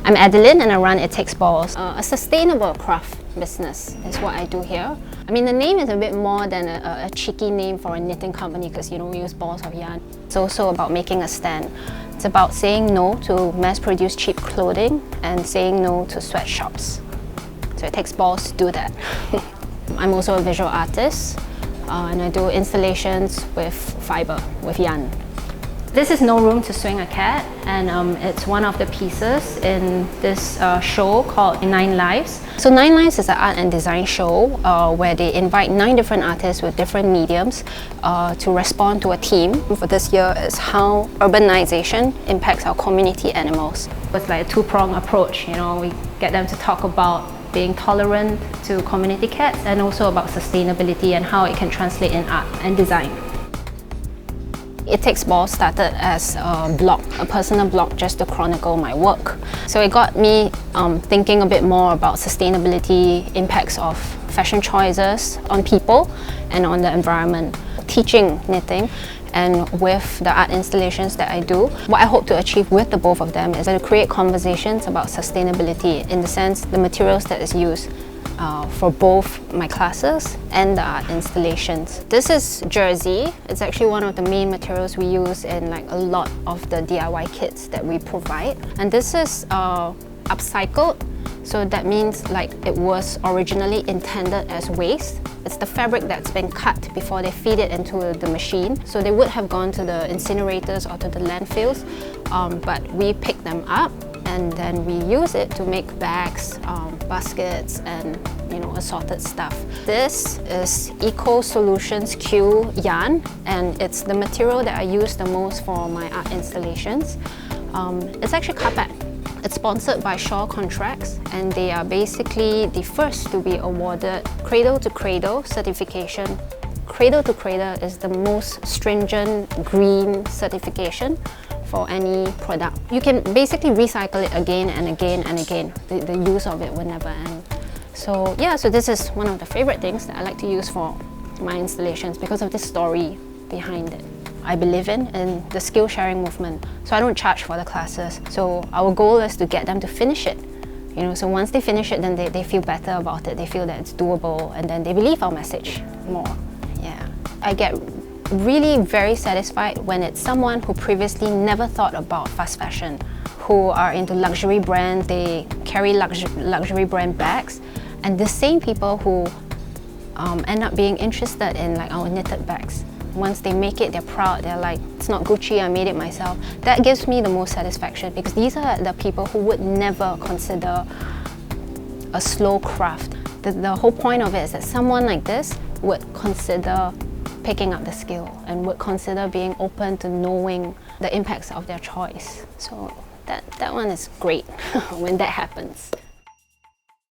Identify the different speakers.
Speaker 1: I'm Adeline and I run It Takes Balls, a sustainable craft business is what I do here. I mean, the name is a bit more than a cheeky name for a knitting company because, you know, we use balls of yarn. It's also about making a stand. It's about saying no to mass-produced cheap clothing and saying no to sweatshops. So it takes balls to do that. I'm also a visual artist and I do installations with fibre, with yarn. This is No Room to Swing a Cat, and it's one of the pieces in this show called 9 Lives. So 9 Lives is an art and design show where they invite 9 different artists with different mediums to respond to a theme. For this year is how urbanization impacts our community animals. It's like a two-pronged approach, you know, we get them to talk about being tolerant to community cats and also about sustainability and how it can translate in art and design. It Takes Balls started as a blog, a personal blog just to chronicle my work. So it got me thinking a bit more about sustainability, impacts of fashion choices on people and on the environment. Teaching knitting and with the art installations that I do, what I hope to achieve with the both of them is to create conversations about sustainability in the sense the materials that is used for both my classes and the art installations. This is jersey. It's actually one of the main materials we use in like a lot of the DIY kits that we provide. And this is upcycled, so that means like it was originally intended as waste. It's the fabric that's been cut before they feed it into the machine. So they would have gone to the incinerators or to the landfills, but we pick them up and then we use it to make bags, baskets and, you know, assorted stuff. This is Eco Solutions Q yarn, and it's the material that I use the most for my art installations. It's actually carpet. It's sponsored by Shaw Contracts, and they are basically the first to be awarded Cradle to Cradle certification. Cradle to Cradle is the most stringent green certification for any product. You can basically recycle it again and again and again. The use of it will never end. So yeah, so this is one of the favorite things that I like to use for my installations because of this story behind it. I believe in the skill sharing movement. So I don't charge for the classes. So our goal is to get them to finish it. You know, so once they finish it, then they feel better about it. They feel that it's doable and then they believe our message more. Yeah. I get really very satisfied when it's someone who previously never thought about fast fashion, who are into luxury brands, they carry luxury brand bags, and the same people who end up being interested in like our knitted bags. Once they make it, they're proud, they're like, it's not Gucci, I made it myself. That gives me the most satisfaction because these are the people who would never consider a slow craft. The whole point of it is that someone like this would consider picking up the skill and would consider being open to knowing the impacts of their choice. So that one is great when that happens.